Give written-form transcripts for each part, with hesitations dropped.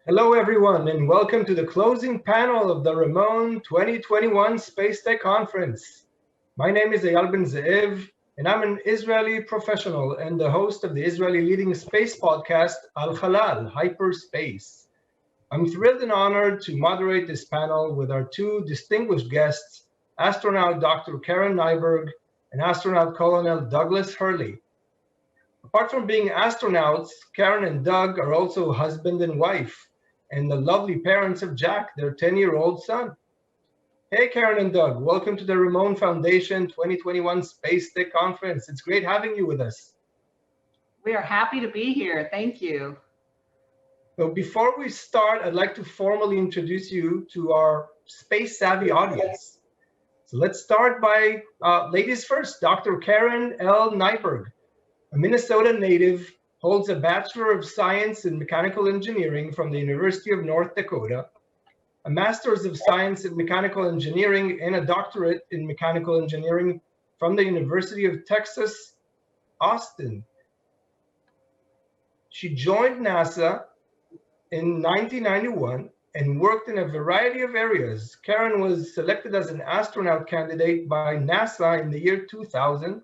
Hello, everyone, and welcome to the closing panel of the Ramon 2021 SpaceTech Conference. My name is Eyal Ben-Ze'ev, and I'm an Israeli professional and the host of the Israeli leading space podcast, Al-Khalal, Hyperspace. I'm thrilled and honored to moderate this panel with our two distinguished guests, astronaut Dr. L Nyberg and astronaut Colonel Douglas Hurley. Apart from being astronauts, Karen and Doug are also husband and wife, and the lovely parents of Jack, their 10-year-old son. Hey, Karen and Doug, welcome to the Ramon Foundation 2021 SpaceTech Conference. It's great having you with us. We are happy to be here. Thank you. So before we start, I'd like to formally introduce you to our space-savvy audience. So let's start by ladies first. Dr. Karen L. Nyberg, a Minnesota native, holds a Bachelor of Science in Mechanical Engineering from the University of North Dakota, a Master's of Science in Mechanical Engineering, and a Doctorate in Mechanical Engineering from the University of Texas, Austin. She joined NASA in 1991 and worked in a variety of areas. Karen was selected as an astronaut candidate by NASA in the year 2000.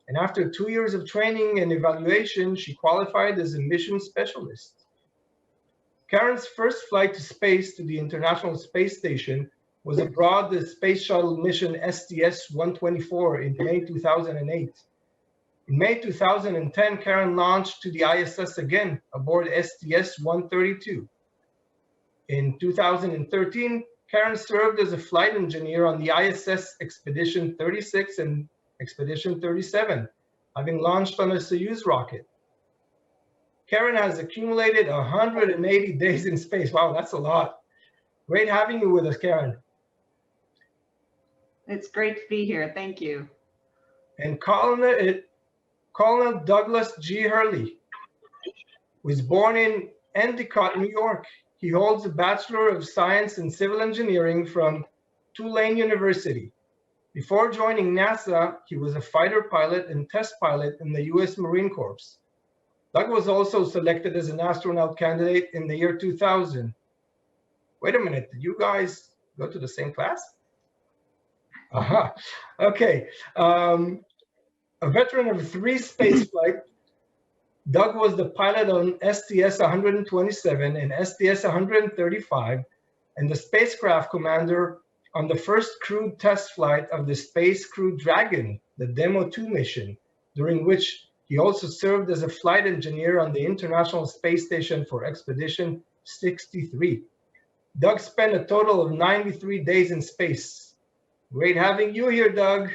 And after 2 years of training and evaluation, she qualified as a mission specialist. Karen's first flight to space to the International Space Station was aboard the Space Shuttle mission STS-124 in May 2008. In May 2010, Karen launched to the ISS again aboard STS-132. In 2013, Karen served as a flight engineer on the ISS Expedition 36 and Expedition 37, having launched on a Soyuz rocket. Karen has accumulated 180 days in space. Wow, that's a lot. Great having you with us, Karen. It's great to be here. Thank you. And Colonel Douglas G. Hurley was born in Endicott, New York. He holds a Bachelor of Science in Civil Engineering from Tulane University. Before joining NASA, he was a fighter pilot and test pilot in the U.S. Marine Corps. Doug was also selected as an astronaut candidate in the year 2000. Wait a minute, did you guys go to the same class? Okay. A veteran of 3 spaceflights, Doug was the pilot on STS-127 and STS-135, and the spacecraft commander on the first crewed test flight of the Space Crew Dragon, the Demo 2 mission, during which he also served as a flight engineer on the International Space Station for Expedition 63. Doug spent a total of 93 days in space. Great having you here, Doug.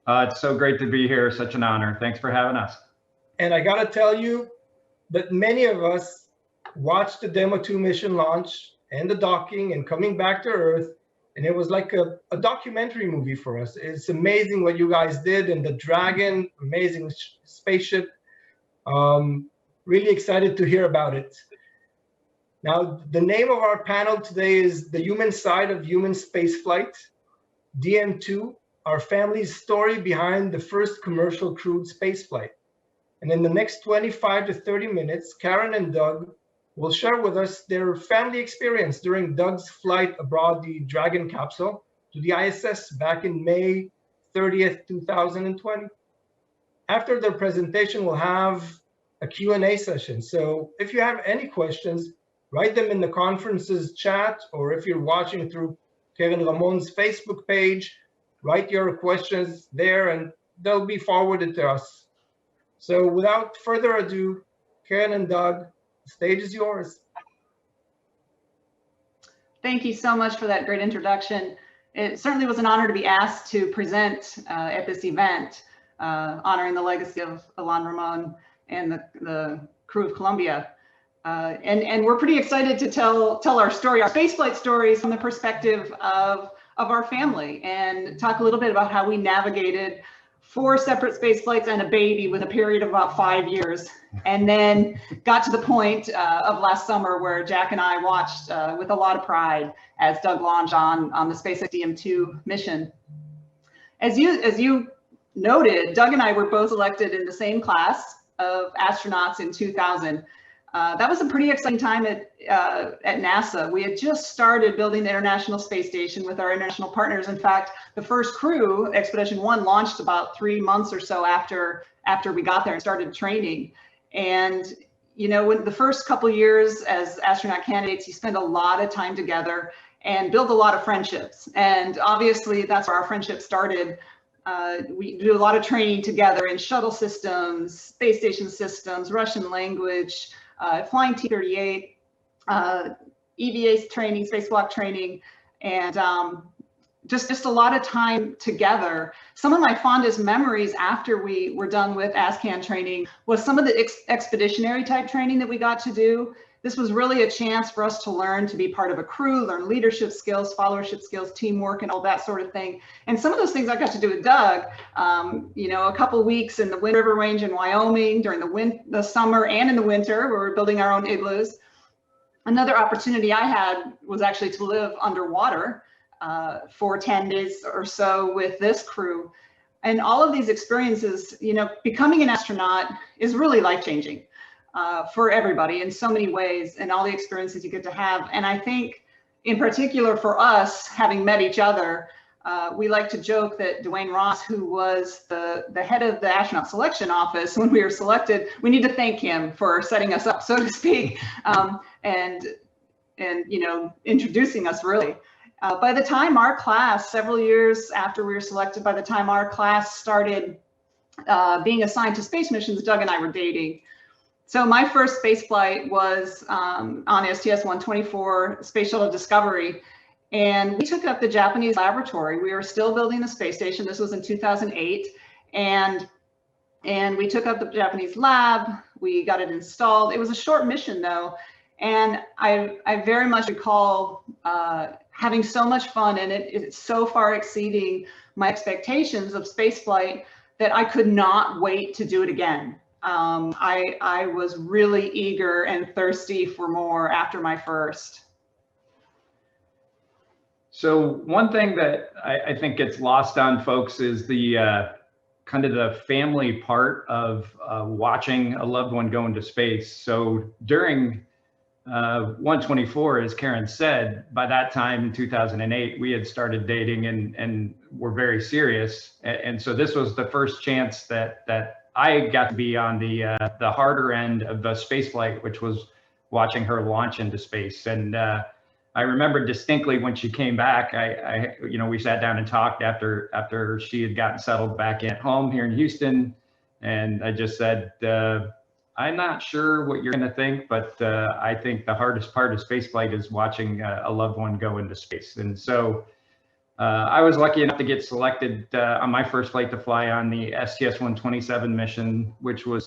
It's so great to be here. Such an honor. Thanks for having us. And I got to tell you that many of us watched the Demo 2 mission launch and the docking and coming back to Earth. And it was like a documentary movie for us. It's amazing what you guys did, and the Dragon, amazing spaceship. Really excited to hear about it. Now, the name of our panel today is The Human Side of Human Spaceflight, DM2, our family's story behind the first commercial crewed spaceflight. And in the next 25 to 30 minutes, Karen and Doug will share with us their family experience during Doug's flight aboard the Dragon capsule to the ISS back in May 30th, 2020. After their presentation, we'll have a Q&A session. So if you have any questions, write them in the conference's chat, or if you're watching through Karen Ramon's Facebook page, write your questions there and they'll be forwarded to us. So without further ado, Karen and Doug, the stage is yours. Thank you so much for that great introduction. It certainly was an honor to be asked to present at this event, honoring the legacy of Ilan Ramon and the crew of Columbia. And we're pretty excited to tell our story, our spaceflight stories from the perspective of our family, and talk a little bit about how we navigated 4 separate space flights and a baby with a period of about 5 years, and then got to the point of last summer where Jack and I watched with a lot of pride as Doug launched on the SpaceX DM2 mission. As you noted, Doug and I were both elected in the same class of astronauts in 2000. That was a pretty exciting time at NASA. We had just started building the International Space Station with our international partners. In fact, the first crew, Expedition 1, launched about 3 months or so after we got there and started training. And you know, when the first couple of years as astronaut candidates, you spend a lot of time together and build a lot of friendships. And obviously that's where our friendship started. We do a lot of training together in shuttle systems, space station systems, Russian language, flying T-38, EVA training, spacewalk training, and just a lot of time together. Some of my fondest memories after we were done with ASCAN training was some of the expeditionary type training that we got to do. This was really a chance for us to learn to be part of a crew, learn leadership skills, followership skills, teamwork, and all that sort of thing. And some of those things I got to do with Doug, you know, a couple of weeks in the Wind River Range in Wyoming during the summer and in the winter, where we're building our own igloos. Another opportunity I had was actually to live underwater for 10 days or so with this crew. And all of these experiences, you know, becoming an astronaut is really life-changing for everybody in so many ways, and all the experiences you get to have. And I think in particular for us, having met each other, we like to joke that Dwayne Ross, who was the head of the astronaut selection office when we were selected, we need to thank him for setting us up, so to speak, and you know, introducing us really. By the time our class, several years after we were selected, by the time our class started being assigned to space missions, Doug and I were dating. So my first space flight was on STS-124, Space Shuttle Discovery, and we took up the Japanese laboratory. We were still building the space station. This was in 2008, and we took up the Japanese lab. We got it installed. It was a short mission though, and I very much recall having so much fun, and it's so far exceeding my expectations of spaceflight that I could not wait to do it again. I was really eager and thirsty for more after my first. So one thing that I think gets lost on folks is the kind of the family part of watching a loved one go into space. So during 124, as Karen said, by that time in 2008, we had started dating and were very serious. And so this was the first chance that I got to be on the harder end of the space flight, which was watching her launch into space. And I remember distinctly when she came back, you know, we sat down and talked after she had gotten settled back at home here in Houston. And I just said, I'm not sure what you're going to think, but I think the hardest part of spaceflight is watching a loved one go into space. And so I was lucky enough to get selected on my first flight to fly on the STS-127 mission, which was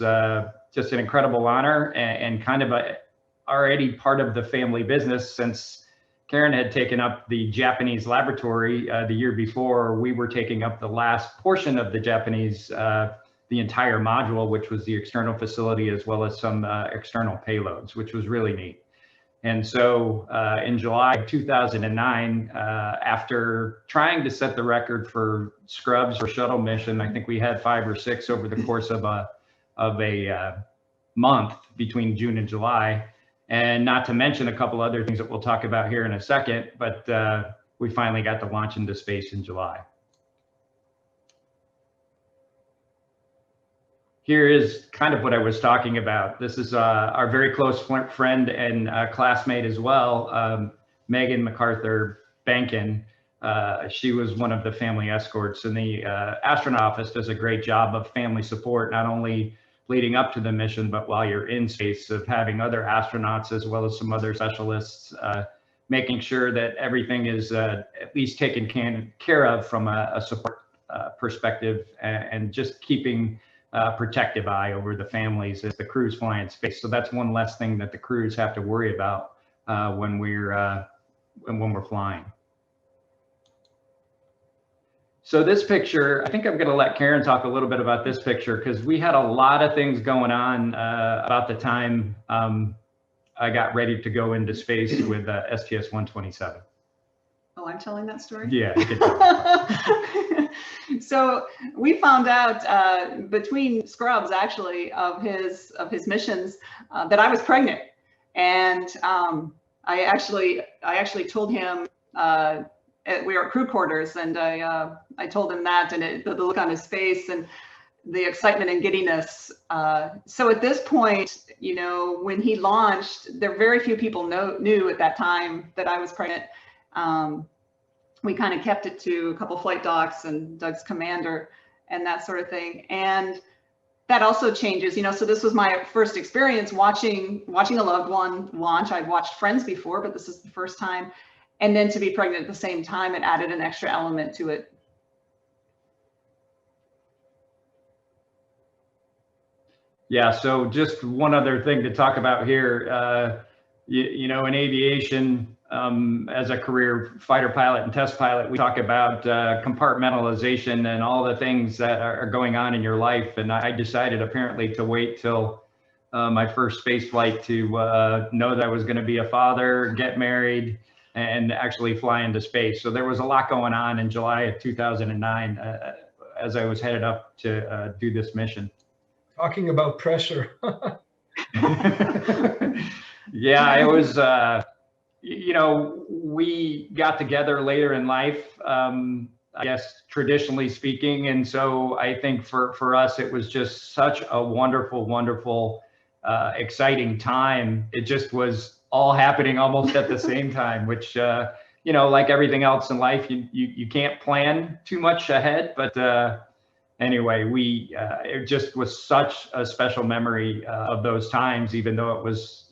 just an incredible honor and kind of already part of the family business, since Karen had taken up the Japanese laboratory the year before. We were taking up the last portion of the Japanese the entire module, which was the external facility, as well as some external payloads, which was really neat. And so in July of 2009, after trying to set the record for Scrubs or shuttle mission, I think we had 5 or 6 over the course of a month between June and July, and not to mention a couple other things that we'll talk about here in a second, but we finally got to launch into space in July. Here is kind of what I was talking about. This is our very close friend and classmate as well, Megan MacArthur Bankin. She was one of the family escorts, and the astronaut office does a great job of family support, not only leading up to the mission, but while you're in space, of having other astronauts as well as some other specialists, making sure that everything is at least taken care of from a support perspective, and just keeping protective eye over the families as the crews fly in space. So that's one less thing that the crews have to worry about when we're flying. So this picture, I think I'm going to let Karen talk a little bit about this picture, because we had a lot of things going on about the time I got ready to go into space with STS-127. Oh, I'm telling that story? Yeah. You can tell. So we found out between scrubs, actually, of his missions, that I was pregnant, and I actually told him we were at crew quarters, and I told him that, and the look on his face and the excitement and giddiness. So at this point, you know, when he launched, there very few people knew at that time that I was pregnant. We kind of kept it to a couple flight docs and Doug's commander and that sort of thing. And that also changes, you know, so this was my first experience watching a loved one launch. I'd watched friends before, but this is the first time. And then to be pregnant at the same time, it added an extra element to it. Yeah, so just one other thing to talk about here, you know, in aviation, as a career fighter pilot and test pilot, we talk about compartmentalization and all the things that are going on in your life. And I decided apparently to wait till my first space flight to know that I was going to be a father, get married, and actually fly into space. So there was a lot going on in July of 2009 as I was headed up to do this mission. Talking about pressure. Yeah, it was, you know, we got together later in life, I guess, traditionally speaking. And so I think for us, it was just such a wonderful, wonderful, exciting time. It just was all happening almost at the same time, which, you know, like everything else in life, you can't plan too much ahead, but anyway, it just was such a special memory of those times, even though it was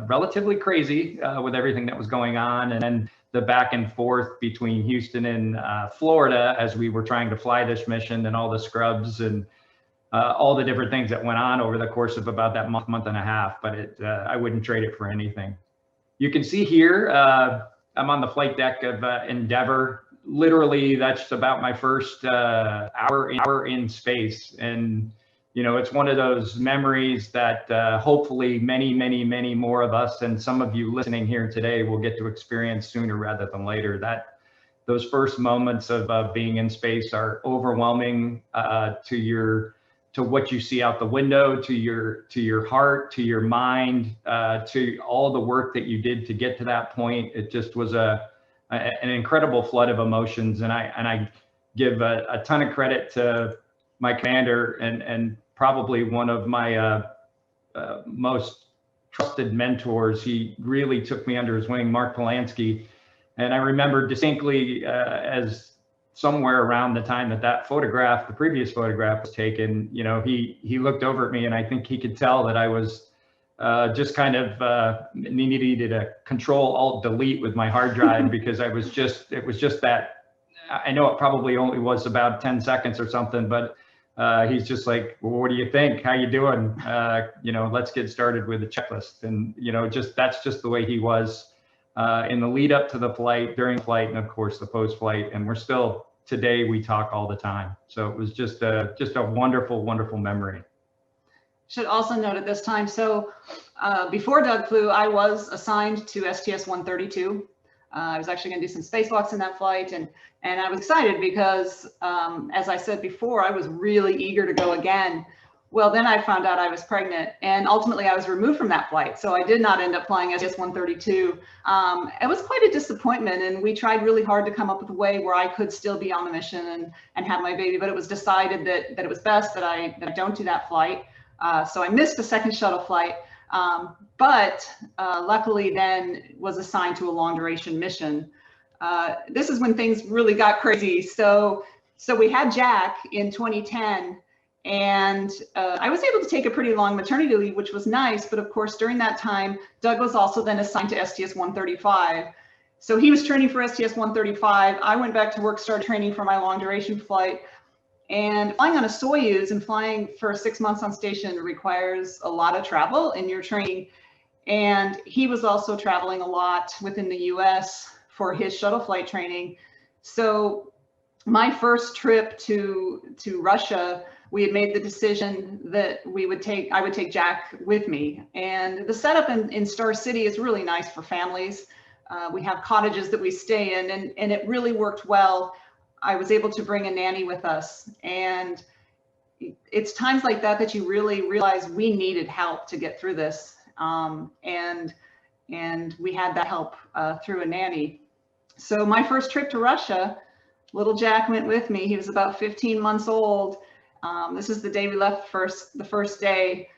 relatively crazy with everything that was going on. And then the back and forth between Houston and Florida as we were trying to fly this mission, and all the scrubs and all the different things that went on over the course of about that month and a half. But I wouldn't trade it for anything. You can see here, I'm on the flight deck of Endeavour. Literally, that's about my first hour in space. And, you know, it's one of those memories that hopefully many more of us, and some of you listening here today, will get to experience sooner rather than later. Those first moments of being in space are overwhelming to what you see out the window, to your heart, to your mind, to all the work that you did to get to that point. It just was an incredible flood of emotions, and I give a ton of credit to my commander and probably one of my most trusted mentors. He really took me under his wing, Mark Polanski. And I remember distinctly as somewhere around the time that photograph, the previous photograph, was taken, you know, he looked over at me, and I think he could tell that I was just kind of needed a Control-Alt-Delete with my hard drive, because it was just that, I know it probably only was about 10 seconds or something, but he's just like, well, what do you think? How you doing? You know, let's get started with the checklist. And, you know, that's just the way he was in the lead up to the flight, during flight, and of course the post flight. And we're still, today we talk all the time. So it was just a wonderful, wonderful memory. Should also note at this time, so before Doug flew, I was assigned to STS-132. I was actually going to do some spacewalks in that flight, and I was excited because, as I said before, I was really eager to go again. Well, then I found out I was pregnant, and ultimately I was removed from that flight, so I did not end up flying STS-132. It was quite a disappointment, and we tried really hard to come up with a way where I could still be on the mission and have my baby, but it was decided that it was best that I don't do that flight. So I missed the second shuttle flight, but luckily then was assigned to a long duration mission. This is when things really got crazy. So we had Jack in 2010, and I was able to take a pretty long maternity leave, which was nice. But of course, during that time, Doug was also then assigned to STS-135. So he was training for STS-135. I went back to work, started training for my long duration flight. And flying on a Soyuz and flying for 6 months on station requires a lot of travel in your training. And he was also traveling a lot within the US for his shuttle flight training. So my first trip to Russia, we had made the decision that I would take Jack with me. And the setup in Star City is really nice for families. We have cottages that we stay in, and it really worked well. I was able to bring a nanny with us. And it's times like that that you really realize we needed help to get through this. And we had that help through a nanny. So my first trip to Russia, little Jack went with me. He was about 15 months old. This is the day we left the first day.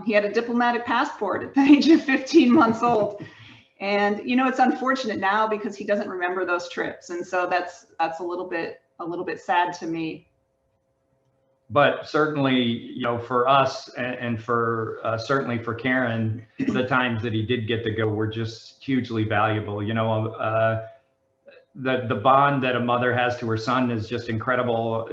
He had a diplomatic passport at the age of 15 months old. And, you know, it's unfortunate now because he doesn't remember those trips. And so that's a little bit sad to me. But certainly, you know, for us and for certainly for Karen, the times that he did get to go were just hugely valuable. You know, the bond that a mother has to her son is just incredible,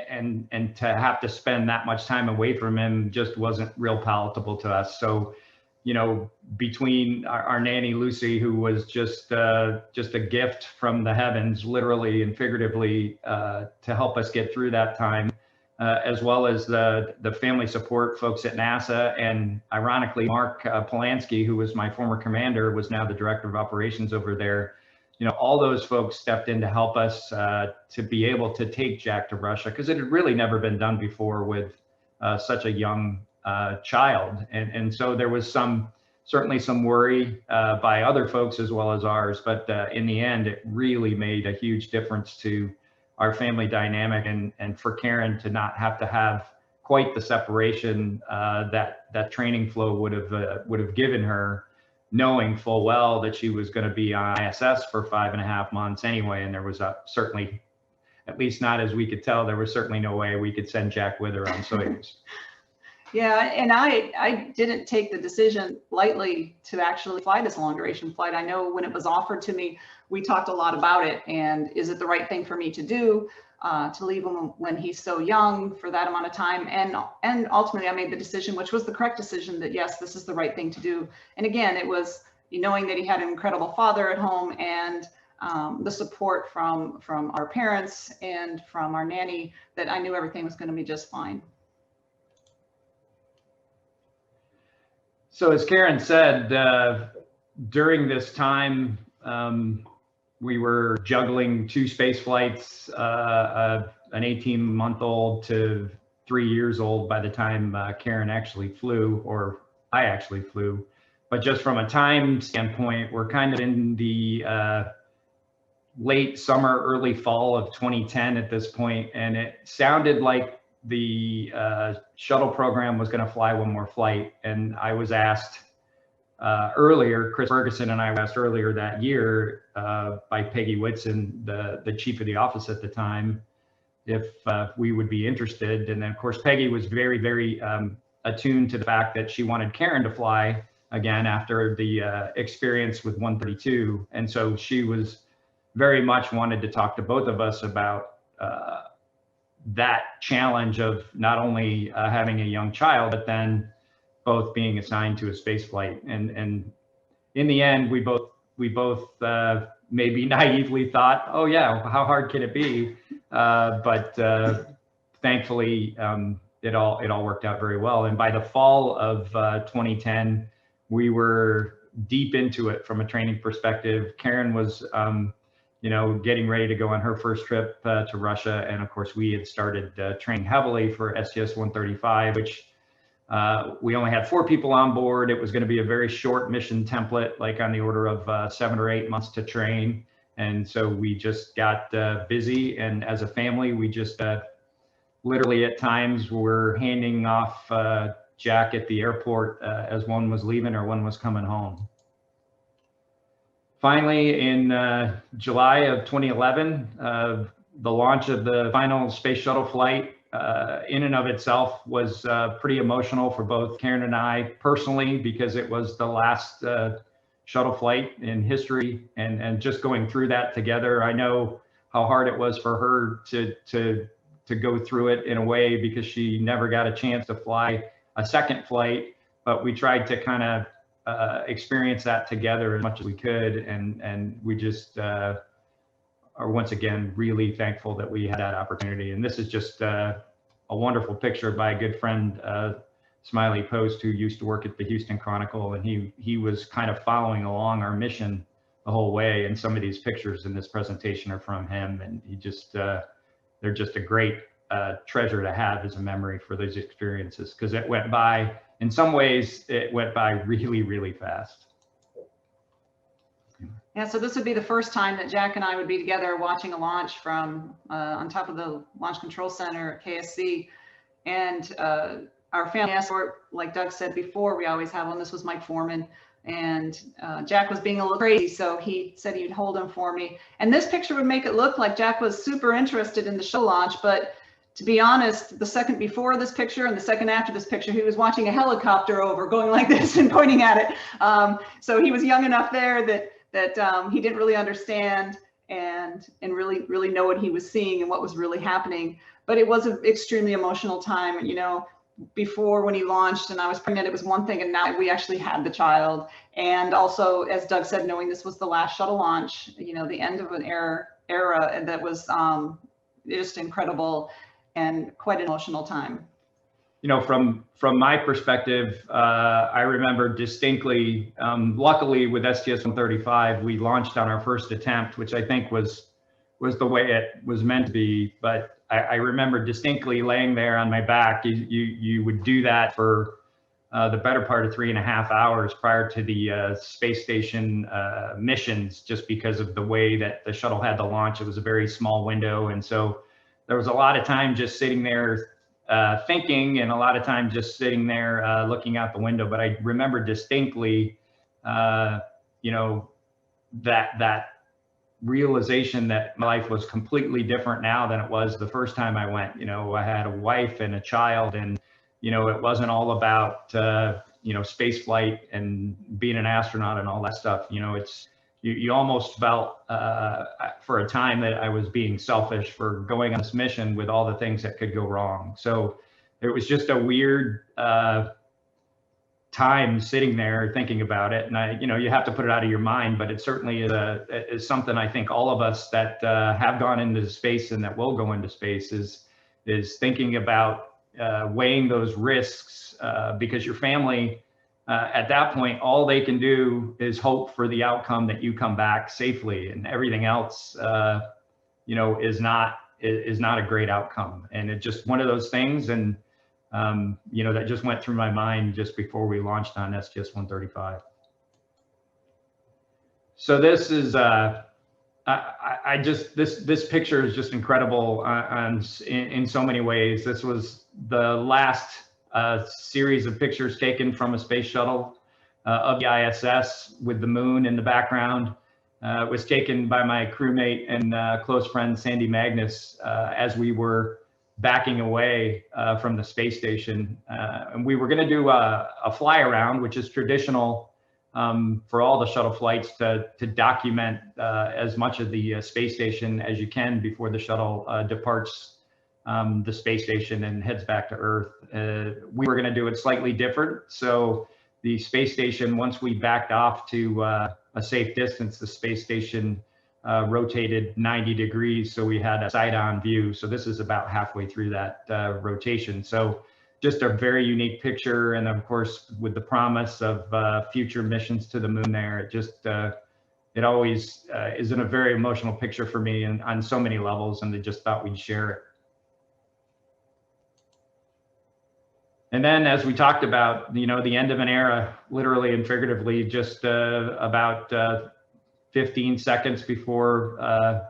and to have to spend that much time away from him just wasn't real palatable to us. So, you know, between our nanny Lucy, who was just a gift from the heavens, literally and figuratively, to help us get through that time. As well as the family support folks at NASA, and ironically, Mark Polanski, who was my former commander, was now the director of operations over there. You know, all those folks stepped in to help us to be able to take Jack to Russia, because it had really never been done before with such a young child. And so there was certainly some worry by other folks as well as ours, but in the end, it really made a huge difference to our family dynamic, and for Karen to not have to have quite the separation that training flow would have given her, knowing full well that she was going to be on ISS for 5.5 months anyway. And there was certainly, at least not as we could tell, there was certainly no way we could send Jack with her on Soyuz. Yeah, and I didn't take the decision lightly to actually fly this long duration flight. I know when it was offered to me, we talked a lot about it, and is it the right thing for me to do, to leave him when he's so young for that amount of time? And ultimately I made the decision, which was the correct decision, that yes, this is the right thing to do. And again, it was knowing that he had an incredible father at home, and the support from our parents and from our nanny, that I knew everything was going to be just fine. So as Karen said, during this time, we were juggling 2 space flights, an 18-month-old to 3 years old by the time Karen actually flew, or I actually flew. But just from a time standpoint, we're kind of in the late summer, early fall of 2010 at this point, and it sounded like the shuttle program was going to fly one more flight. And I was asked earlier, Chris Ferguson and I were asked earlier that year by Peggy Whitson, the chief of the office at the time, if we would be interested. And then of course, Peggy was very, very attuned to the fact that she wanted Karen to fly again after the experience with 132. And so she was very much wanted to talk to both of us about that challenge of not only having a young child, but then both being assigned to a space flight. And in the end, we both maybe naively thought, oh yeah, how hard can it be? But thankfully, it all worked out very well. And by the fall of 2010, we were deep into it from a training perspective. Karen was getting ready to go on her first trip to Russia. And of course, we had started training heavily for STS-135, which we only had 4 people on board. It was going to be a very short mission template, like on the order of 7 or 8 months to train. And so we just got busy. And as a family, we just literally at times were handing off Jack at the airport as one was leaving or one was coming home. Finally, in July of 2011, the launch of the final space shuttle flight in and of itself was pretty emotional for both Karen and I personally, because it was the last shuttle flight in history, and just going through that together. I know how hard it was for her to go through it in a way, because she never got a chance to fly a second flight, but we tried to kind of experience that together as much as we could, and we just are once again really thankful that we had that opportunity. And this is just a wonderful picture by a good friend, Smiley Post, who used to work at the Houston Chronicle, and he was kind of following along our mission the whole way. And some of these pictures in this presentation are from him, and he just, they're just a great treasure to have as a memory for those experiences, because it went by, in some ways, it went by really, really fast. Yeah, so this would be the first time that Jack and I would be together watching a launch from on top of the Launch Control Center at KSC. And our family escort, like Doug said before, we always have one. This was Mike Foreman. And Jack was being a little crazy, so he said he'd hold him for me. And this picture would make it look like Jack was super interested in the shuttle launch. But to be honest, the second before this picture and the second after this picture, he was watching a helicopter over, going like this and pointing at it. So he was young enough there that he didn't really understand and really know what he was seeing and what was really happening. But it was an extremely emotional time. And, you know, before when he launched and I was pregnant, it was one thing, and now we actually had the child. And also, as Doug said, knowing this was the last shuttle launch, you know, the end of an era, and that was just incredible and quite an emotional time. You know, from my perspective, I remember distinctly, luckily with STS-135, we launched on our first attempt, which I think was the way it was meant to be. But I remember distinctly laying there on my back. You would do that for the better part of 3.5 hours prior to the space station missions, just because of the way that the shuttle had to launch. It was a very small window. And so there was a lot of time just sitting there thinking, and a lot of time just sitting there looking out the window. But I remember distinctly, you know, that realization that my life was completely different now than it was the first time I went. You know, I had a wife and a child, and, you know, it wasn't all about, you know, space flight and being an astronaut and all that stuff. You know, it's, you almost felt for a time that I was being selfish for going on this mission with all the things that could go wrong. So it was just a weird time sitting there thinking about it. And you know, you have to put it out of your mind, but it certainly is something I think all of us that have gone into space and that will go into space is thinking about weighing those risks, because your family, at that point, all they can do is hope for the outcome that you come back safely, and everything else, you know, is not a great outcome. And it's just one of those things. And you know, that just went through my mind just before we launched on STS-135. So this is, this picture is just incredible in so many ways. This was the last series of pictures taken from a space shuttle of the ISS with the moon in the background. It was taken by my crewmate and close friend Sandy Magnus as we were backing away from the space station. And we were going to do a fly around, which is traditional for all the shuttle flights, to document as much of the space station as you can before the shuttle departs the space station and heads back to Earth. We were going to do it slightly different. So the space station, once we backed off to a safe distance, the space station rotated 90 degrees. So we had a side-on view. So this is about halfway through that rotation. So just a very unique picture. And of course, with the promise of future missions to the moon there, it just, it always is in a very emotional picture for me and on so many levels. And they just thought we'd share it. And then, as we talked about, you know, the end of an era, literally and figuratively, just about 15 seconds before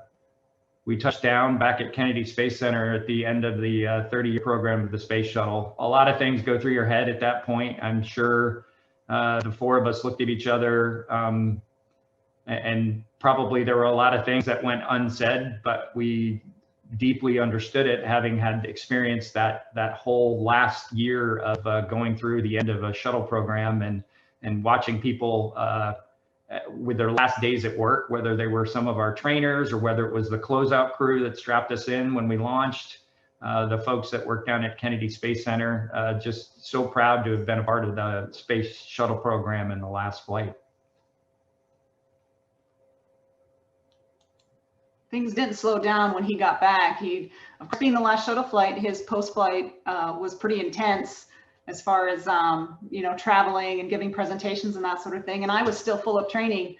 we touched down back at Kennedy Space Center at the end of the 30-year program of the space shuttle. A lot of things go through your head at that point. I'm sure the four of us looked at each other, and probably there were a lot of things that went unsaid, but we deeply understood it, having had experienced that whole last year of going through the end of a shuttle program and watching people with their last days at work, whether they were some of our trainers or whether it was the closeout crew that strapped us in when we launched, the folks that worked down at Kennedy Space Center. Just so proud to have been a part of the space shuttle program in the last flight. Things didn't slow down when he got back. He, of course, being the last shuttle flight, his post-flight was pretty intense as far as, you know, traveling and giving presentations and that sort of thing. And I was still full of training.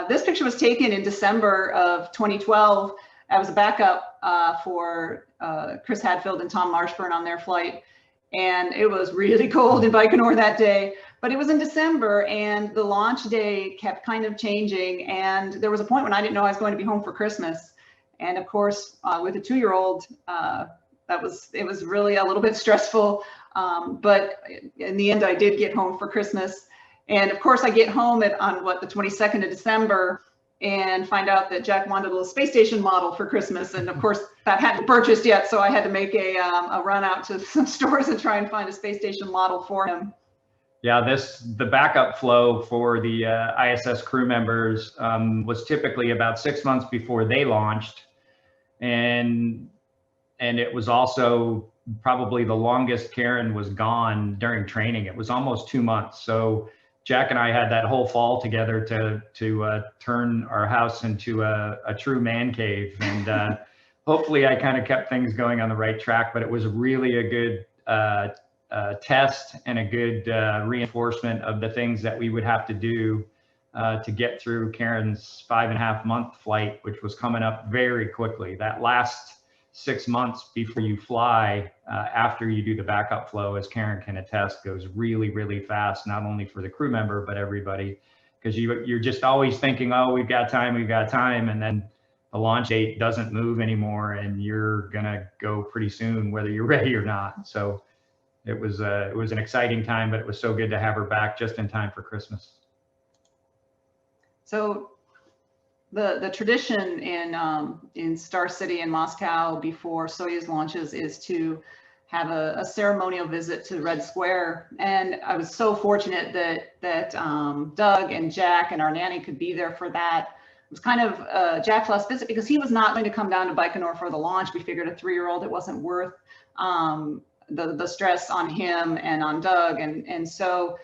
This picture was taken in December of 2012. I was a backup for Chris Hadfield and Tom Marshburn on their flight. And it was really cold in Baikonur that day, but it was in December and the launch day kept kind of changing. And there was a point when I didn't know I was going to be home for Christmas. And of course, with a 2-year-old, it was really a little bit stressful. But in the end, I did get home for Christmas. And of course, I get home on the 22nd of December and find out that Jack wanted a little space station model for Christmas. And of course, that hadn't purchased yet. So I had to make a run out to some stores and try and find a space station model for him. Yeah, the backup flow for the ISS crew members was typically about 6 months before they launched. And it was also probably the longest Karen was gone during training. It was almost 2 months. So Jack and I had that whole fall together to turn our house into a true man cave. And hopefully I kind of kept things going on the right track, but it was really a good test and a good reinforcement of the things that we would have to do to get through Karen's 5.5-month flight, which was coming up very quickly. That last 6 months before you fly, after you do the backup flow, as Karen can attest, goes really, really fast, not only for the crew member, but everybody, because you're just always thinking, oh, we've got time, and then the launch date doesn't move anymore, and you're gonna go pretty soon, whether you're ready or not. So it was an exciting time, but it was so good to have her back just in time for Christmas. So the tradition in Star City and Moscow before Soyuz launches is to have a ceremonial visit to Red Square. And I was so fortunate that Doug and Jack and our nanny could be there for that. It was kind of Jack's last visit because he was not going to come down to Baikonur for the launch. We figured a 3-year-old, it wasn't worth the stress on him and on Doug. And so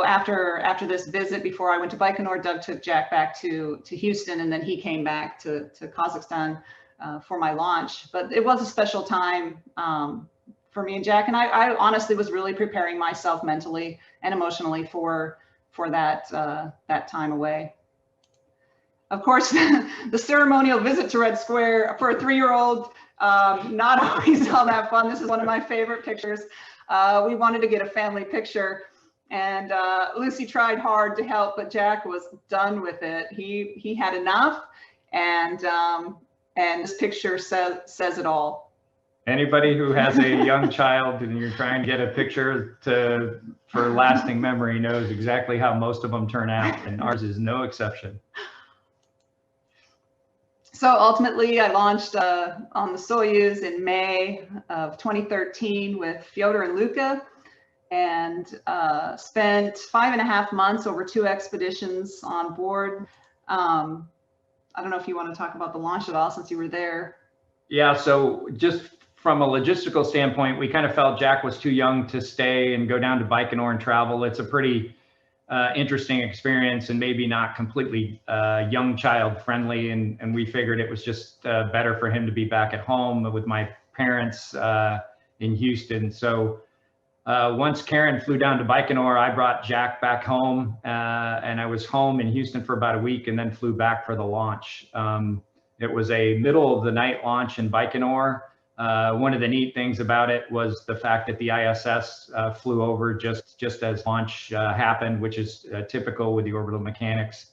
after this visit, before I went to Baikonur, Doug took Jack back to Houston, and then he came back to Kazakhstan for my launch. But it was a special time for me and Jack, and I honestly was really preparing myself mentally and emotionally for that time away. Of course, the ceremonial visit to Red Square for a 3-year-old, not always all that fun. This is one of my favorite pictures. We wanted to get a family picture. And Lucy tried hard to help, but Jack was done with it. He had enough, and this picture says it all. Anybody who has a young child and you're trying to get a picture for lasting memory knows exactly how most of them turn out, and ours is no exception. So ultimately, I launched on the Soyuz in May of 2013 with Fyodor and Luca, and spent 5.5 months over 2 expeditions on board. I don't know if you want to talk about the launch at all, since you were there. Yeah, so just from a logistical standpoint, we kind of felt Jack was too young to stay and go down to Baikonur and travel. It's a pretty interesting experience and maybe not completely young child friendly. And we figured it was just better for him to be back at home with my parents in Houston. So once Karen flew down to Baikonur, I brought Jack back home, and I was home in Houston for about a week and then flew back for the launch. It was a middle of the night launch in Baikonur. One of the neat things about it was the fact that the ISS flew over just as launch happened, which is typical with the orbital mechanics,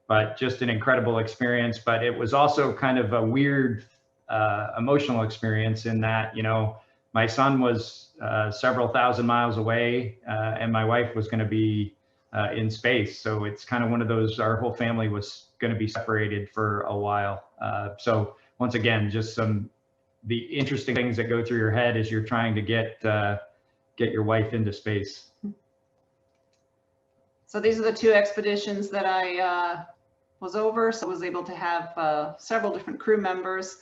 but just an incredible experience. But it was also kind of a weird emotional experience in that, my son was several thousand miles away, and my wife was going to be in space. So it's kind of one of those, our whole family was going to be separated for a while. So once again, just the interesting things that go through your head as you're trying to get your wife into space. So these are the 2 expeditions that I was over. So I was able to have several different crew members.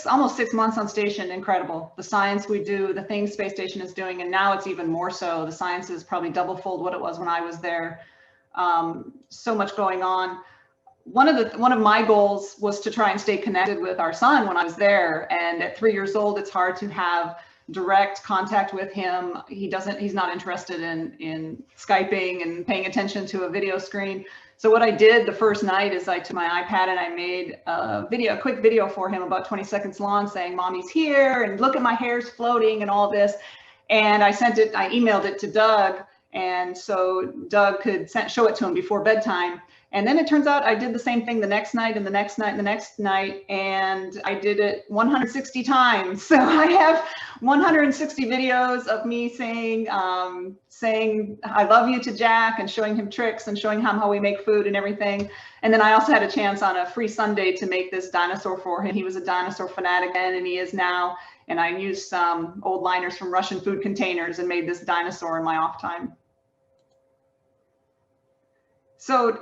Almost 6 months on station, incredible. The science we do, the things space station is doing, and now it's even more so. The science is probably double-fold what it was when I was there. So much going on. One of my goals was to try and stay connected with our son when I was there. And at 3 years old, it's hard to have direct contact with him. He's not interested in Skyping and paying attention to a video screen. So what I did the first night is I took my iPad and I made a quick video for him about 20 seconds long saying, "Mommy's here, and look at my hair's floating," and all this. And I emailed it to Doug. And so Doug could show it to him before bedtime. And then it turns out I did the same thing the next night and the next night and the next night, and I did it 160 times. So I have 160 videos of me saying I love you to Jack and showing him tricks and showing him how we make food and everything. And then I also had a chance on a free Sunday to make this dinosaur for him. He was a dinosaur fanatic then, and he is now. And I used some old liners from Russian food containers and made this dinosaur in my off time. So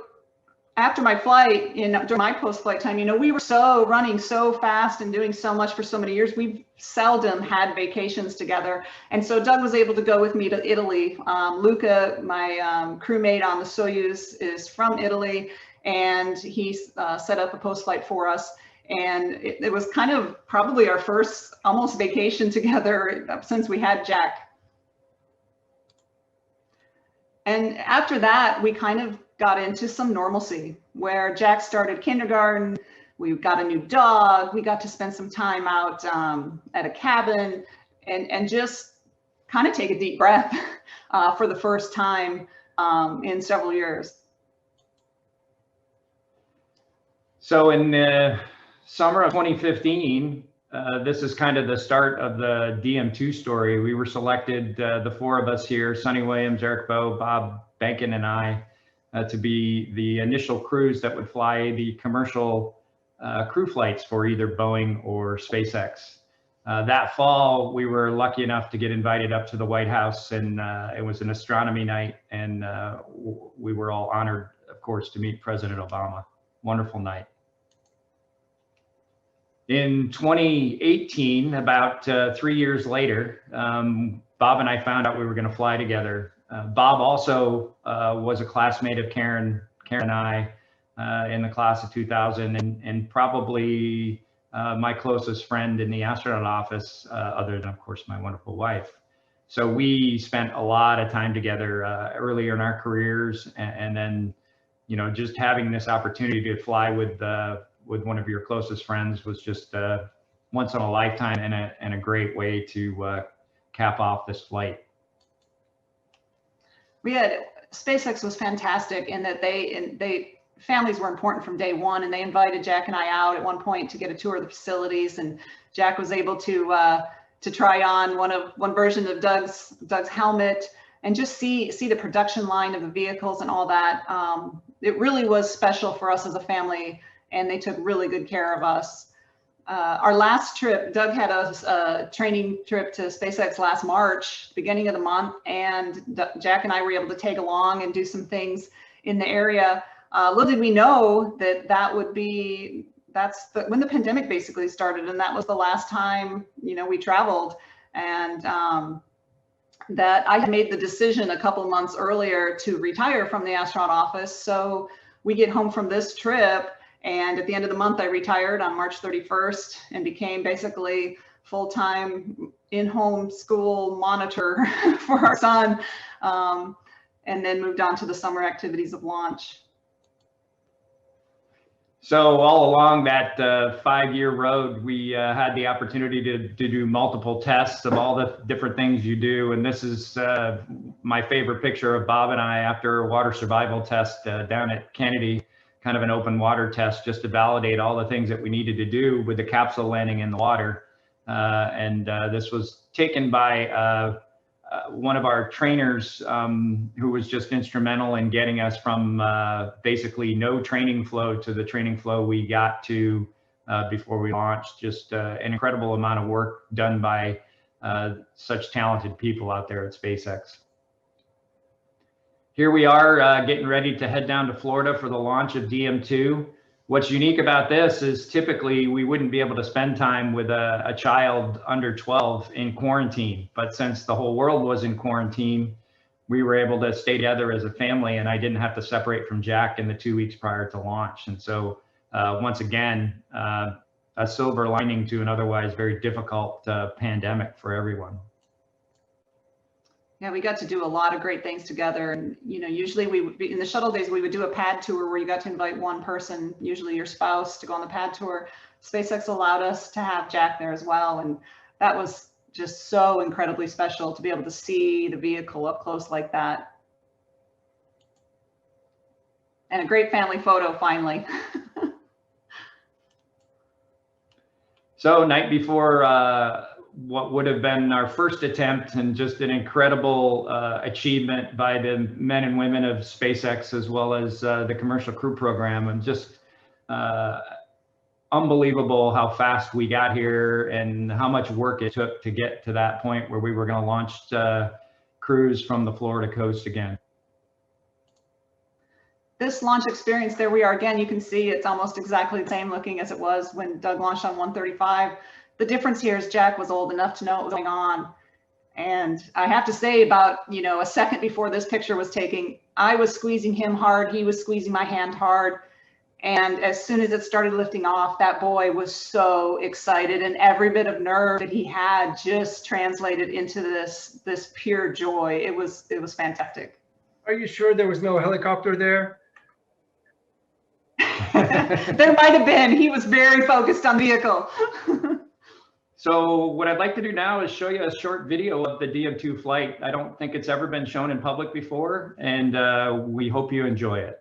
after my flight, during my post-flight time, we were running so fast and doing so much for so many years. We've seldom had vacations together. And so Doug was able to go with me to Italy. Luca, my crewmate on the Soyuz, is from Italy, and he set up a post-flight for us. And it was kind of probably our first almost vacation together since we had Jack. And after that, we kind of got into some normalcy where Jack started kindergarten. We got a new dog. We got to spend some time out at a cabin and just kind of take a deep breath for the first time in several years. So in the summer of 2015, this is kind of the start of the DM2 story. We were selected, the four of us here, Sonny Williams, Eric Bowe, Bob Benkin, and I, to be the initial crews that would fly the commercial crew flights for either Boeing or SpaceX. That fall, we were lucky enough to get invited up to the White House, and it was an astronomy night, and we were all honored, of course, to meet President Obama. Wonderful night. In 2018, about 3 years later, Bob and I found out we were going to fly together. Bob also was a classmate of Karen and I in the class of 2000, and probably my closest friend in the astronaut office, other than, of course, my wonderful wife. So we spent a lot of time together earlier in our careers, and then, just having this opportunity to fly with one of your closest friends was just once in a lifetime and a great way to cap off this flight. SpaceX was fantastic in that families were important from day one, and they invited Jack and I out at one point to get a tour of the facilities, and Jack was able to try on one version of Doug's helmet and just see the production line of the vehicles and all that. It really was special for us as a family, and they took really good care of us. Our last trip, Doug had a training trip to SpaceX last March, beginning of the month, and Jack and I were able to tag along and do some things in the area. Little did we know that would be, when the pandemic basically started, and that was the last time, we traveled. And that I had made the decision a couple months earlier to retire from the astronaut office. So we get home from this trip, and at the end of the month, I retired on March 31st and became basically full-time in-home school monitor for our son, and then moved on to the summer activities of launch. So all along that 5-year road, we had the opportunity to do multiple tests of all the different things you do. And this is my favorite picture of Bob and I after a water survival test down at Kennedy, kind of an open water test just to validate all the things that we needed to do with the capsule landing in the water. This was taken by one of our trainers who was just instrumental in getting us from basically no training flow to the training flow we got to before we launched. Just an incredible amount of work done by such talented people out there at SpaceX. Here we are getting ready to head down to Florida for the launch of DM2. What's unique about this is typically we wouldn't be able to spend time with a child under 12 in quarantine, but since the whole world was in quarantine, we were able to stay together as a family, and I didn't have to separate from Jack in the 2 weeks prior to launch. And so once again, a silver lining to an otherwise very difficult pandemic for everyone. Yeah, we got to do a lot of great things together. And, you know, usually we would be in the shuttle days, we would do a pad tour where you got to invite one person, usually your spouse, to go on the pad tour. SpaceX allowed us to have Jack there as well. And that was just so incredibly special to be able to see the vehicle up close like that. And a great family photo finally. So night before what would have been our first attempt, and just an incredible achievement by the men and women of SpaceX, as well as the commercial crew program, and just unbelievable how fast we got here and how much work it took to get to that point where we were going to launch crews from the Florida coast again. This launch experience, there we are again, you can see it's almost exactly the same looking as it was when Doug launched on 135. The difference here is Jack was old enough to know what was going on. And I have to say, about, you know, a second before this picture was taken, I was squeezing him hard, he was squeezing my hand hard. And as soon as it started lifting off, that boy was so excited, and every bit of nerve that he had just translated into this pure joy. It was fantastic. Are you sure there was no helicopter there? There might have been. He was very focused on vehicle. So what I'd like to do now is show you a short video of the DM2 flight. I don't think it's ever been shown in public before, and we hope you enjoy it.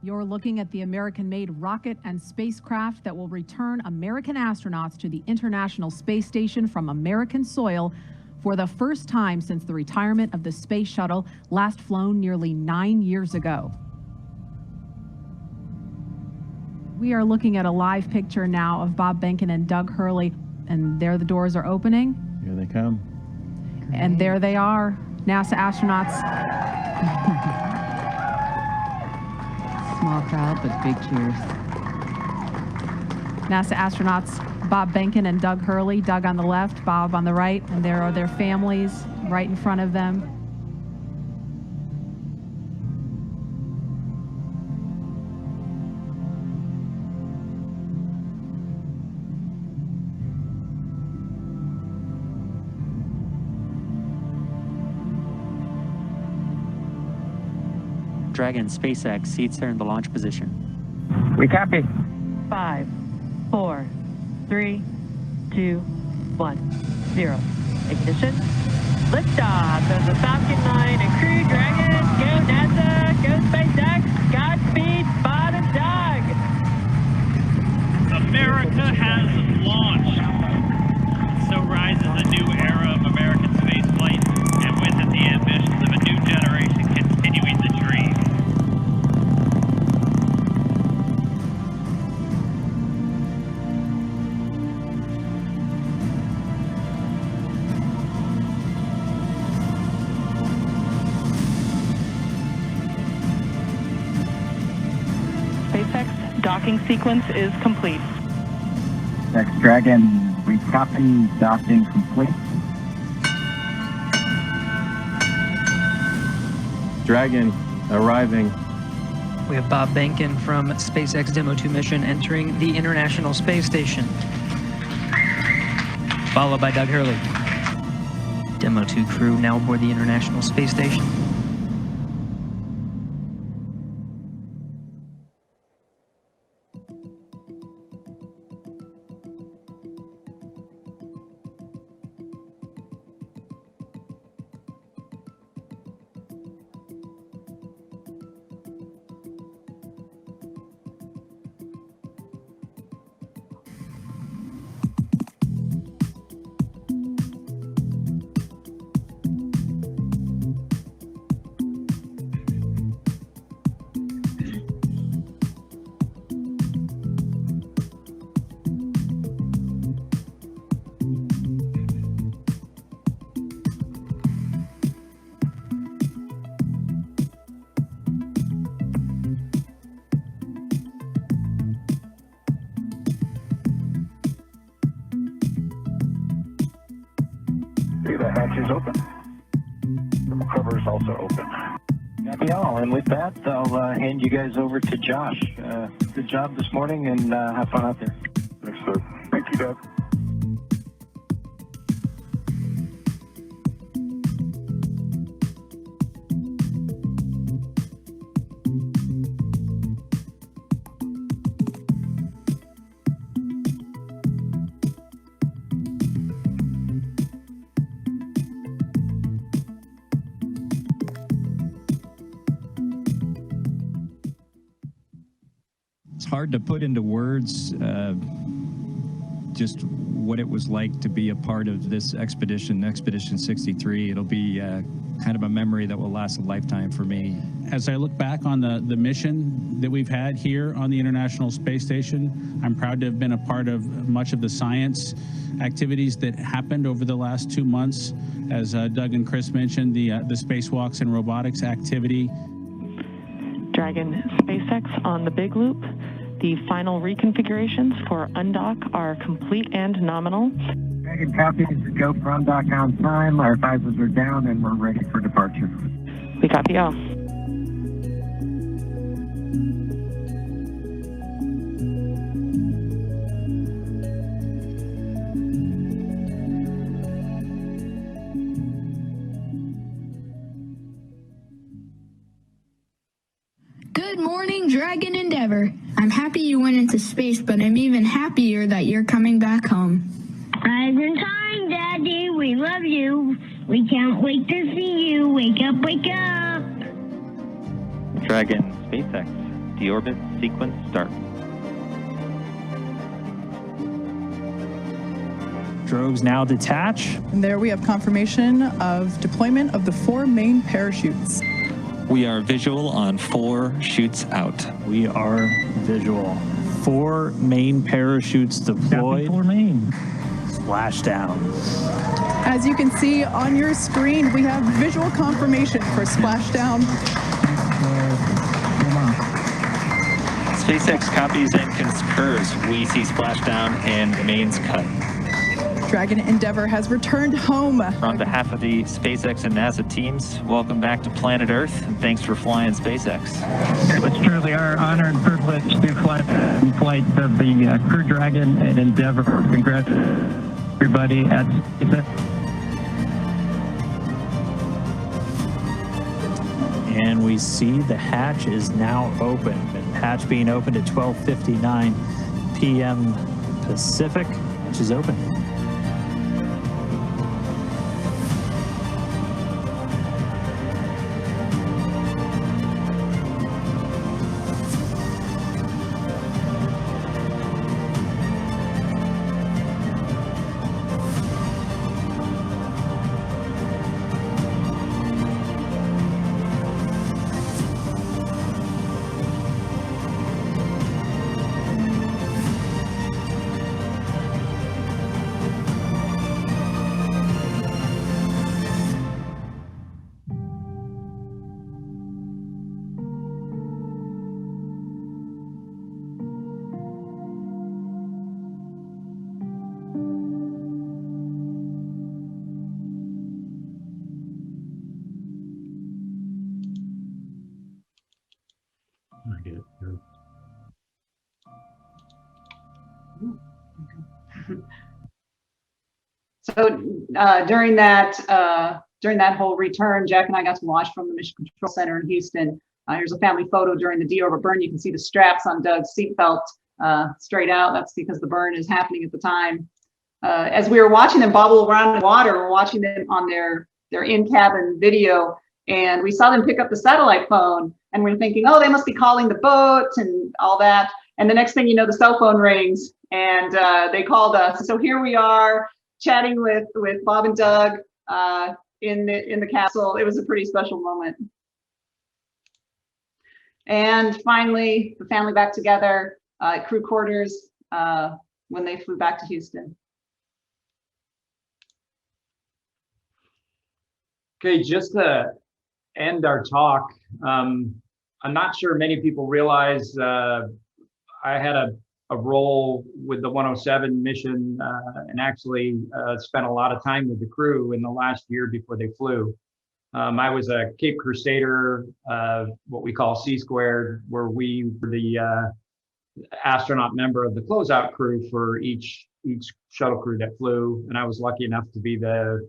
You're looking at the American-made rocket and spacecraft that will return American astronauts to the International Space Station from American soil for the first time since the retirement of the space shuttle, last flown nearly 9 years ago. We are looking at a live picture now of Bob Behnken and Doug Hurley, and there the doors are opening. Here they come. And there they are, NASA astronauts. Small crowd, but big cheers. NASA astronauts Bob Behnken and Doug Hurley, Doug on the left, Bob on the right, and there are their families right in front of them. Dragon SpaceX seats are in the launch position. We copy. 5, 4, 3, 2, 1, 0. Ignition. Liftoff of the Falcon 9 and Crew Dragon. Go NASA. Go SpaceX. Godspeed, Bob and Doug. America has launched. So rises a new era of American spaceflight, and with it the ambitions of a new generation continuing the dream. SpaceX docking sequence is complete. Next Dragon, we copy. Docking complete. Dragon arriving. We have Bob Behnken from SpaceX Demo 2 mission entering the International Space Station, followed by Doug Hurley. Demo 2 crew now aboard the International Space Station. hatch is open. The cover is also open. Copy all. And with that, I'll hand you guys over to Josh. Good job this morning, and have fun out there. Thanks, sir. Thank you, Doug. It's hard to put into words just what it was like to be a part of this expedition, Expedition 63. It'll be kind of a memory that will last a lifetime for me. As I look back on the mission that we've had here on the International Space Station, I'm proud to have been a part of much of the science activities that happened over the last 2 months. As Doug and Chris mentioned, the spacewalks and robotics activity. Dragon SpaceX on the big loop. The final reconfigurations for undock are complete and nominal. Dragon copies. Go for undock on time. Our visors are down, and we're ready for departure. We copy all. Good morning, Dragon Endeavor. I'm happy you went into space, but I'm even happier that you're coming back home. Rise in time, Daddy. We love you. We can't wait to see you. Wake up, wake up. Dragon SpaceX, deorbit sequence start. Drogues now detach. And there we have confirmation of deployment of the 4 main parachutes. We are visual on 4 chutes out. We are visual. 4 main parachutes deployed. 4 main. Splashdown. As you can see on your screen, we have visual confirmation for splashdown. SpaceX copies and concurs. We see splashdown and mains cut. Dragon Endeavor has returned home. On behalf of the SpaceX and NASA teams, welcome back to planet Earth, and thanks for flying SpaceX. It was truly our honor and privilege to fly in flight of the Crew Dragon and Endeavor. Congrats, everybody at SpaceX. And we see the hatch is now open. The hatch being opened at 12:59 p.m. Pacific, which is open. So during that whole return, Jack and I got to watch from the Mission Control Center in Houston. Here's a family photo during the deorbit burn. You can see the straps on Doug's seatbelt straight out. That's because the burn is happening at the time. As we were watching them bobble around in water, we're watching them on their in-cabin video, and we saw them pick up the satellite phone, and we're thinking, oh, they must be calling the boat and all that. And the next thing you know, the cell phone rings, and they called us. So here we are chatting with Bob and Doug in the capsule. It was a pretty special moment. And finally, the family back together at crew quarters when they flew back to Houston. Okay, just to end our talk, I'm not sure many people realize I had a a role with the 107 mission and actually spent a lot of time with the crew in the last year before they flew. I was a Cape Crusader, what we call C-squared, where we were the astronaut member of the closeout crew for each shuttle crew that flew, and I was lucky enough to be the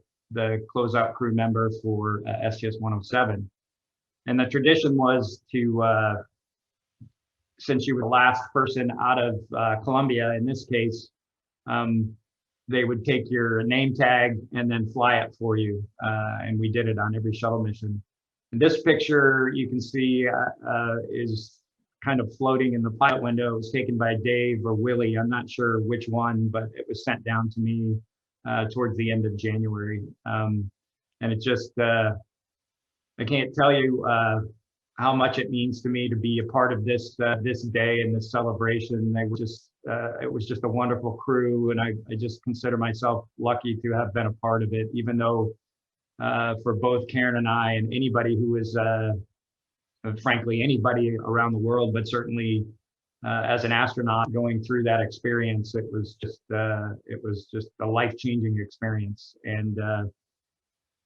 closeout crew member for STS-107. And the tradition was to, since you were the last person out of Columbia, in this case, they would take your name tag and then fly it for you. And we did it on every shuttle mission. And this picture you can see is kind of floating in the pilot window. It was taken by Dave or Willie. I'm not sure which one, but it was sent down to me towards the end of January. And it just, I can't tell you how much it means to me to be a part of this this day and this celebration. It was just a wonderful crew, and I just consider myself lucky to have been a part of it, even though for both Karen and I and anybody who was, frankly, anybody around the world, but certainly as an astronaut going through that experience, it was just a life-changing experience. And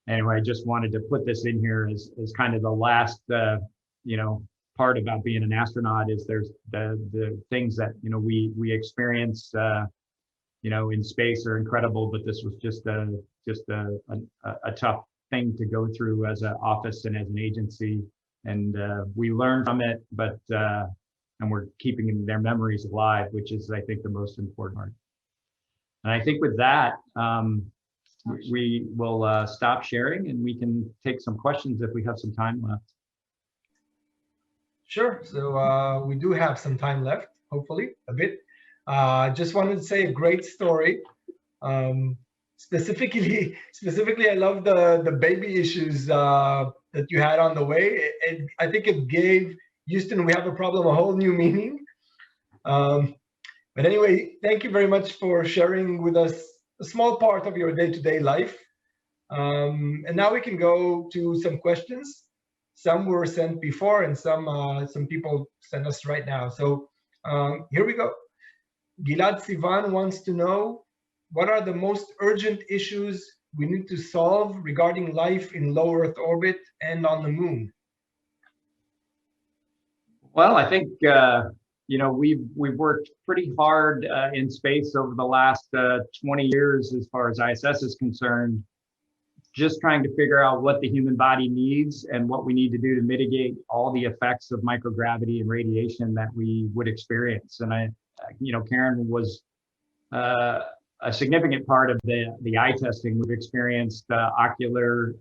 anyway, I just wanted to put this in here as kind of the last, part about being an astronaut is there's the things that, we experience, in space are incredible, but this was just a tough thing to go through as an office and as an agency. And we learned from it, but, and we're keeping their memories alive, which is, I think, the most important part. And I think with that, we will stop sharing and we can take some questions if we have some time left. Sure. So we do have some time left, hopefully a bit. Just wanted to say a great story. Specifically, I love the baby issues that you had on the way. I think it gave Houston, we have a problem, a whole new meaning. But anyway, thank you very much for sharing with us a small part of your day-to-day life. And now we can go to some questions. Some were sent before and some people sent us right now. So here we go. Gilad Sivan wants to know, what are the most urgent issues we need to solve regarding life in low Earth orbit and on the moon? Well, I think, we've worked pretty hard in space over the last 20 years as far as ISS is concerned, just trying to figure out what the human body needs and what we need to do to mitigate all the effects of microgravity and radiation that we would experience. And Karen was a significant part of the eye testing. We've experienced ocular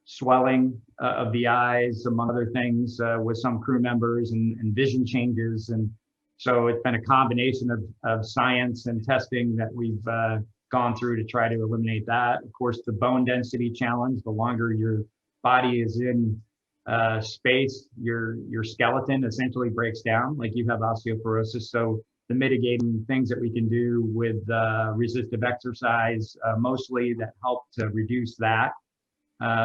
swelling of the eyes, among other things, with some crew members and vision changes. And so it's been a combination of science and testing that we've gone through to try to eliminate that. Of course, the bone density challenge, the longer your body is in space, your skeleton essentially breaks down, like you have osteoporosis. So the mitigating things that we can do with resistive exercise, mostly that help to reduce that.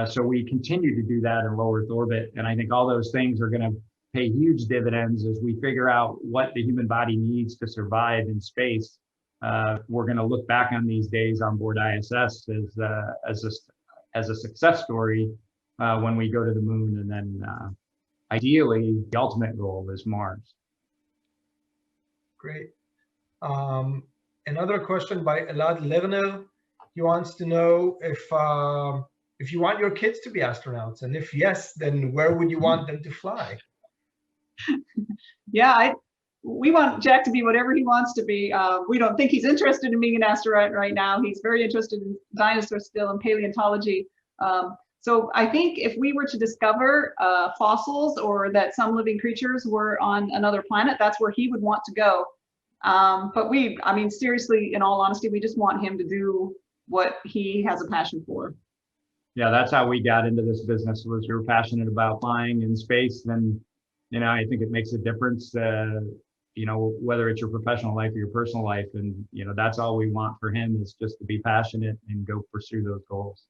So we continue to do that in low Earth orbit. And I think all those things are going to pay huge dividends as we figure out what the human body needs to survive in space. We're going to look back on these days on board ISS as a success story when we go to the moon, and then ideally the ultimate goal is Mars. Great. Another question by Elad Lerner. He wants to know if you want your kids to be astronauts, and if yes, then where would you want them to fly? Yeah, we want Jack to be whatever he wants to be. We don't think he's interested in being an astronaut right now. He's very interested in dinosaurs still and paleontology. So I think if we were to discover fossils or that some living creatures were on another planet, that's where he would want to go. But seriously, in all honesty, we just want him to do what he has a passion for. Yeah, that's how we got into this business, was we were passionate about flying in space. And, I think it makes a difference, whether it's your professional life or your personal life. And, that's all we want for him, is just to be passionate and go pursue those goals.